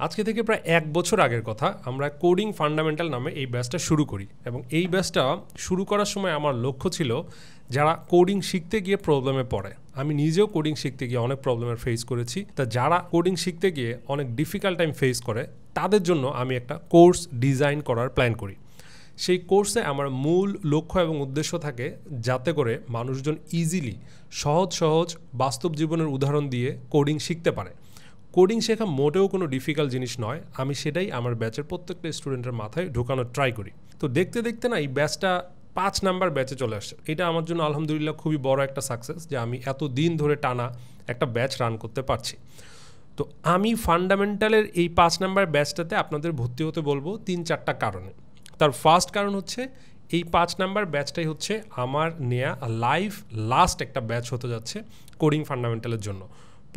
আজকে থেকে প্রায় 1 বছর আগের কথা আমরা কোডিং ফান্ডামেন্টাল নামে এই ব্যাচটা শুরু করি এবং এই ব্যাচটা শুরু করার সময় আমার লক্ষ্য ছিল যারা কোডিং শিখতে গিয়ে প্রবলেমে পড়ে। আমি নিজেও কোডিং শিখতে গিয়ে অনেক প্রবলেমের ফেস করেছি। তা যারা কোডিং শিখতে গিয়ে অনেক ডিফিকাল্ট টাইম ফেস করে তাদের জন্য আমি একটা কোর্স ডিজাইন করার প্ল্যান করি। সেই কোর্সে আমার মূল লক্ষ্য এবং উদ্দেশ্য থাকে যাতে করে মানুষজন ইজিলি সহজ বাস্তব জীবনের উদাহরণ দিয়ে কোডিং শিখতে পারে। কোডিং শেখা মোটেও কোনো ডিফিকাল্ট জিনিস নয়, আমি সেটাই আমার ব্যাচের প্রত্যেকটা স্টুডেন্টের মাথায় ঢোকানোর ট্রাই করি। তো দেখতে দেখতে না এই ব্যাচটা 5 নাম্বার ব্যাচে চলে আসছে। এটা আমার জন্য আলহামদুলিল্লাহ খুবই বড় একটা সাকসেস যে আমি এত দিন ধরে টানা একটা ব্যাচ রান করতে পারছি। তো আমি ফান্ডামেন্টালের এই 5 নাম্বার ব্যাচটাতে আপনাদের ভর্তি হতে বলবো 3-4টা কারণে। তার ফার্স্ট কারণ হচ্ছে এই 5 নাম্বার ব্যাচটাই হচ্ছে আমার নেয়া লাইভ লাস্ট একটা ব্যাচ হতে যাচ্ছে কোডিং ফান্ডামেন্টালের জন্য।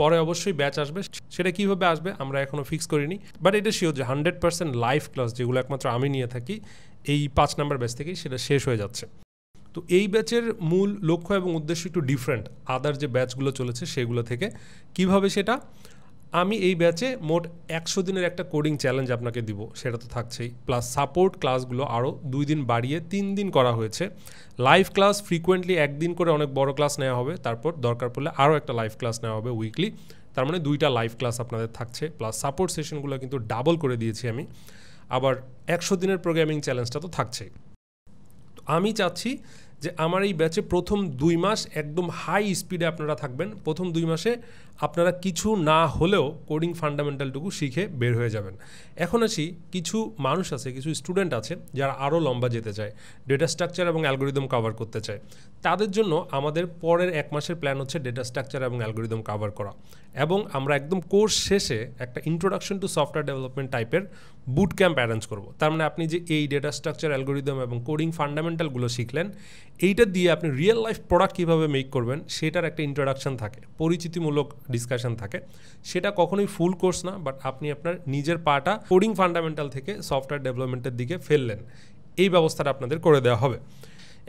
পরে অবশ্যই ব্যাচ আসবে, সেটা কীভাবে আসবে আমরা এখনও ফিক্স করিনি, বাট এটা শিওর যে 100% লাইভ ক্লাস যেগুলো একমাত্র আমি নিয়ে থাকি এই 5 নাম্বার ব্যাচ থেকেই সেটা শেষ হয়ে যাচ্ছে। তো এই ব্যাচের মূল লক্ষ্য এবং উদ্দেশ্য একটু ডিফারেন্ট আদার যে ব্যাচগুলো চলেছে সেগুলো থেকে। কিভাবে সেটা, আমি এই ব্যাচে মোট 100 দিনের একটা কোডিং চ্যালেঞ্জ আপনাকে দিব, সেটা তো থাকছেই, প্লাস সাপোর্ট ক্লাসগুলো আরও 2 দিন বাড়িয়ে 3 দিন করা হয়েছে। লাইভ ক্লাস ফ্রিকোয়েন্টলি 1 দিন করে অনেক বড় ক্লাস নেওয়া হবে, তারপর দরকার পড়লে আরও একটা লাইভ ক্লাস নেওয়া হবে উইকলি। তার মানে 2টা লাইভ ক্লাস আপনাদের থাকছে, প্লাস সাপোর্ট সেশনগুলো কিন্তু ডাবল করে দিয়েছি আমি। আবার 100 দিনের প্রোগ্রামিং চ্যালেঞ্জটা তো থাকছেই। তো আমি চাচ্ছি যে আমার এই ব্যাচে প্রথম 2 মাস একদম হাই স্পিডে আপনারা থাকবেন। প্রথম 2 মাসে আপনারা কিছু না হলেও কোডিং ফান্ডামেন্টালটুকু শিখে বের হয়ে যাবেন। এখন আসি, কিছু মানুষ আছে, কিছু স্টুডেন্ট আছে যারা আরও লম্বা যেতে চায়, ডেটা স্ট্রাকচার এবং অ্যালগোরিদম কভার করতে চায়। তাদের জন্য আমাদের পরের 1 মাসের প্ল্যান হচ্ছে ডেটা স্ট্রাকচার এবং অ্যালগোরিদম কভার করা, এবং আমরা একদম কোর্স শেষে একটা ইন্ট্রোডাকশন টু সফটওয়্যার ডেভেলপমেন্ট টাইপের বুট ক্যাম্প অ্যারেঞ্জ করব। তার মানে আপনি যে এই ডেটা স্ট্রাকচার, অ্যালগোরিদম এবং কোডিং ফান্ডামেন্টালগুলো শিখলেন, এইটা দিয়ে আপনি রিয়েল লাইফ প্রোডাক্ট কীভাবে মেক করবেন সেটার একটা ইন্ট্রোডাকশন থাকে, পরিচিতিমূলক ডিসকাশন থাকে। সেটা কখনোই ফুল কোর্স না, বাট আপনি আপনার নিজের পাটা কোডিং ফান্ডামেন্টাল থেকে সফটওয়্যার ডেভেলপমেন্টের দিকে ফেললেন, এই ব্যবস্থাটা আপনাদের করে দেওয়া হবে।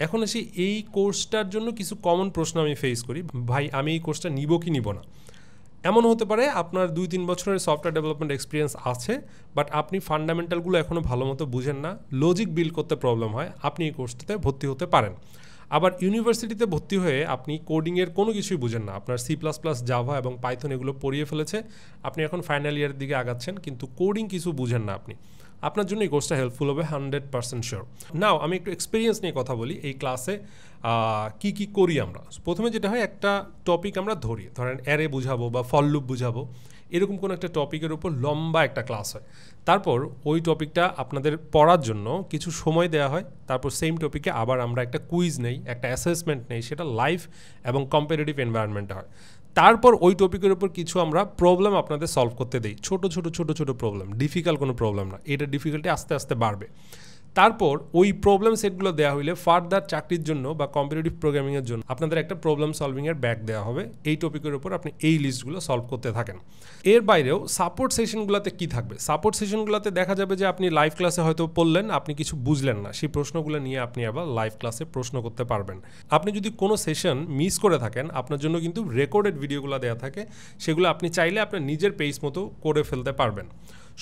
এখন আসি, এই কোর্সটার জন্য কিছু কমন প্রশ্ন আমি ফেস করি, ভাই আমি এই কোর্সটা নিব কি নিব না। এমন হতে পারে আপনার 2-3 বছরের সফটওয়্যার ডেভেলপমেন্ট এক্সপিরিয়েন্স আছে, বাট আপনি ফান্ডামেন্টালগুলো এখনও ভালো মতো বুঝেন না, লজিক বিল্ড করতে প্রবলেম হয়, আপনি এই কোর্সটাতে ভর্তি হতে পারেন। আবার ইউনিভার্সিটিতে ভর্তি হয়ে আপনি কোডিংয়ের কোনো কিছুই বুঝেন না, আপনার C++, জাভা এবং পাইথন এগুলো পড়িয়ে ফেলেছে, আপনি এখন ফাইনাল ইয়ারের দিকে আগাচ্ছেন কিন্তু কোডিং কিছু বুঝেন না আপনি, আপনার জন্য এই কোর্সটা হেল্পফুল হবে 100% শিওর। নাও আমি একটু এক্সপিরিয়েন্স নিয়ে কথা বলি। এই ক্লাসে কি করি আমরা। প্রথমে যেটা হয়, একটা টপিক আমরা ধরি, ধরেন অ্যারে বুঝাবো বা ফর লুপ বুঝাবো, এরকম কোনো একটা টপিকের উপর লম্বা একটা ক্লাস হয়। তারপর ওই টপিকটা আপনাদের পড়ার জন্য কিছু সময় দেওয়া হয়, তারপর সেম টপিকে আবার আমরা একটা কুইজ নেই, একটা অ্যাসেসমেন্ট নেই, সেটা লাইভ এবং কম্পিটিটিভ এনভায়রনমেন্টে হয়। তারপর ওই টপিকের উপর কিছু আমরা প্রবলেম আপনাদের সলভ করতে দিই, ছোট প্রবলেম, ডিফিকাল্ট কোনো প্রবলেম না, এটা ডিফিকাল্টি আস্তে আস্তে বাড়বে। তারপর ওই প্রবলেম সেটগুলো দেওয়া হইলে ফার্দার চাকরির জন্য বা কম্পিটিটিভ প্রোগ্রামিংয়ের জন্য আপনাদের একটা প্রবলেম সলভিংয়ের ব্যাক দেওয়া হবে, এই টপিকের উপর আপনি এই লিস্টগুলো সলভ করতে থাকেন। এর বাইরেও সাপোর্ট সেশনগুলোতে কি থাকবে, সাপোর্ট সেশনগুলোতে দেখা যাবে যে আপনি লাইভ ক্লাসে হয়তো পড়লেন, আপনি কিছু বুঝলেন না, সেই প্রশ্নগুলো নিয়ে আপনি আবার লাইভ ক্লাসে প্রশ্ন করতে পারবেন। আপনি যদি কোনো সেশন মিস করে থাকেন, আপনার জন্য কিন্তু রেকর্ডেড ভিডিওগুলো দেওয়া থাকে, সেগুলো আপনি চাইলে আপনার নিজের পেজ মতো করে ফেলতে পারবেন।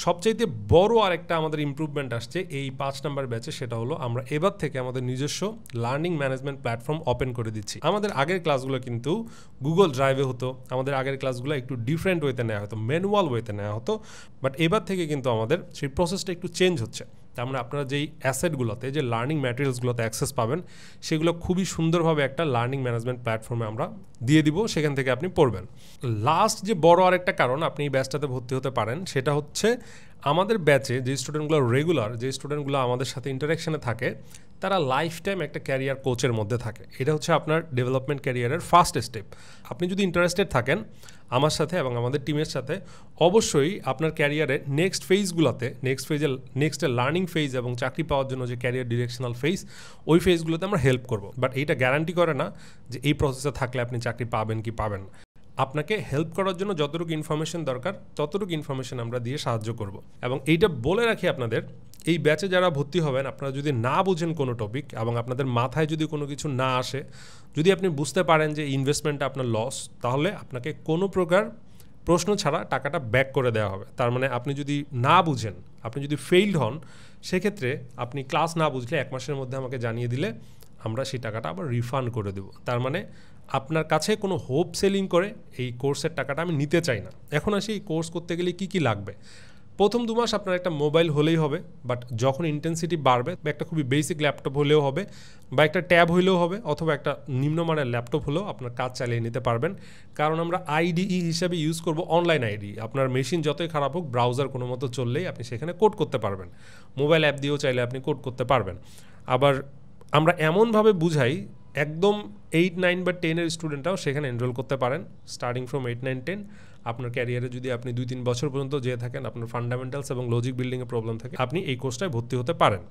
সবচাইতে বড় আরেকটা আমাদের ইমপ্রুভমেন্ট আসছে এই 5 নাম্বার ব্যাচে, সেটা হলো আমরা এবার থেকে আমাদের নিজস্ব লার্নিং ম্যানেজমেন্ট প্ল্যাটফর্ম ওপেন করে দিচ্ছি। আমাদের আগের ক্লাসগুলো কিন্তু গুগল ড্রাইভে হতো, আমাদের আগের ক্লাসগুলো একটু ডিফারেন্ট ওয়েতে নেওয়া হতো, ম্যানুয়াল ওয়েতে নেওয়া হতো, বাট এবার থেকে কিন্তু আমাদের সেই প্রসেসটা একটু চেঞ্জ হচ্ছে। তার মানে আপনারা যেই অ্যাসেটগুলোতে, যে লার্নিং ম্যাটেরিয়ালসগুলোতে অ্যাক্সেস পাবেন, সেগুলো খুবই সুন্দরভাবে একটা লার্নিং ম্যানেজমেন্ট প্ল্যাটফর্মে আমরা দিয়ে দিব, সেখান থেকে আপনি পড়বেন। লাস্ট যে বড় আরেকটা কারণ আপনি এই ব্যাচটাতে ভর্তি হতে পারেন, সেটা হচ্ছে আমাদের ব্যাচে যে স্টুডেন্টগুলো রেগুলার, যে স্টুডেন্টগুলো আমাদের সাথে ইন্টারাকশানে থাকে, তারা লাইফ টাইম একটা ক্যারিয়ার কোচের মধ্যে থাকে। এটা হচ্ছে আপনার ডেভেলপমেন্ট ক্যারিয়ারের ফার্স্ট স্টেপ। আপনি যদি ইন্টারেস্টেড থাকেন আমার সাথে এবং আমাদের টিমের সাথে, অবশ্যই আপনার ক্যারিয়ারে নেক্সট ফেজের লার্নিং ফেজ এবং চাকরি পাওয়ার জন্য যে ক্যারিয়ার ডিরেকশনাল ফেজ, ওই ফেজগুলোতে আমরা হেল্প করব। বাট এইটা গ্যারান্টি করে না যে এই প্রসেসে থাকলে আপনি চাকরি পাবেন কি পাবেন না। আপনাকে হেল্প করার জন্য যতটুকু ইনফরমেশন দরকার ততটুকু ইনফরমেশন আমরা দিয়ে সাহায্য করব। এবং এইটা বলে রাখি আপনাদের, এই ব্যাচে যারা ভর্তি হবেন, আপনারা যদি না বুঝেন কোনো টপিক এবং আপনাদের মাথায় যদি কোনো কিছু না আসে, যদি আপনি বুঝতে পারেন যে ইনভেস্টমেন্টটা আপনার লস, তাহলে আপনাকে কোনো প্রকার প্রশ্ন ছাড়া টাকাটা ব্যাক করে দেওয়া হবে। তার মানে আপনি যদি না বুঝেন, আপনি যদি ফেইলড হন, সেক্ষেত্রে আপনি ক্লাস না বুঝলে 1 মাসের মধ্যে আমাকে জানিয়ে দিলে আমরা সেই টাকাটা আবার রিফান্ড করে দেব। তার মানে আপনার কাছে কোনো হোপ সেলিং করে এই কোর্সের টাকাটা আমি নিতে চাই না। এখন আসি এই কোর্স করতে গেলে কী কী লাগবে। প্রথম 2 মাস আপনার একটা মোবাইল হলেই হবে, বাট যখন ইন্টেন্সিটি বাড়বে একটা খুবই বেসিক ল্যাপটপ হলেও হবে, বা একটা ট্যাব হলেও হবে, অথবা একটা নিম্নমানের ল্যাপটপ হলেও আপনার কাজ চালিয়ে নিতে পারবেন। কারণ আমরা আইডিই হিসাবে ইউজ করব অনলাইন আইডি। আপনার মেশিন যতই খারাপ হোক, ব্রাউজার কোনো মতো চললেই আপনি সেখানে কোড করতে পারবেন। মোবাইল অ্যাপ দিয়েও চাইলে আপনি কোড করতে পারবেন। আবার আমরা এমনভাবে বুঝাই একদম 8, 9 বা 10-এর স্টুডেন্টরাও সেখানে এনরোল করতে পারেন। স্টার্টিং ফ্রম 8, 9, 10 আপনার ক্যারিয়ারে যদি আপনি 2-3 বছর পর্যন্ত যেয়ে থাকেন, আপনার ফান্ডামেন্টালস এবং লজিক বিল্ডিংয়ে প্রবলেম থাকে, আপনি এই কোর্সটায় ভর্তি হতে পারেন।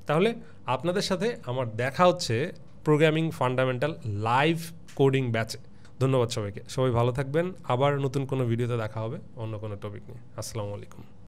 তাহলে আপনাদের সাথে আমার দেখা হচ্ছে প্রোগ্রামিং ফান্ডামেন্টাল লাইভ কোডিং ব্যাচে। ধন্যবাদ সবাইকে, সবাই ভালো থাকবেন। আবার নতুন কোনো ভিডিওতে দেখা হবে অন্য কোনো টপিক নিয়ে। আসসালামু আলাইকুম।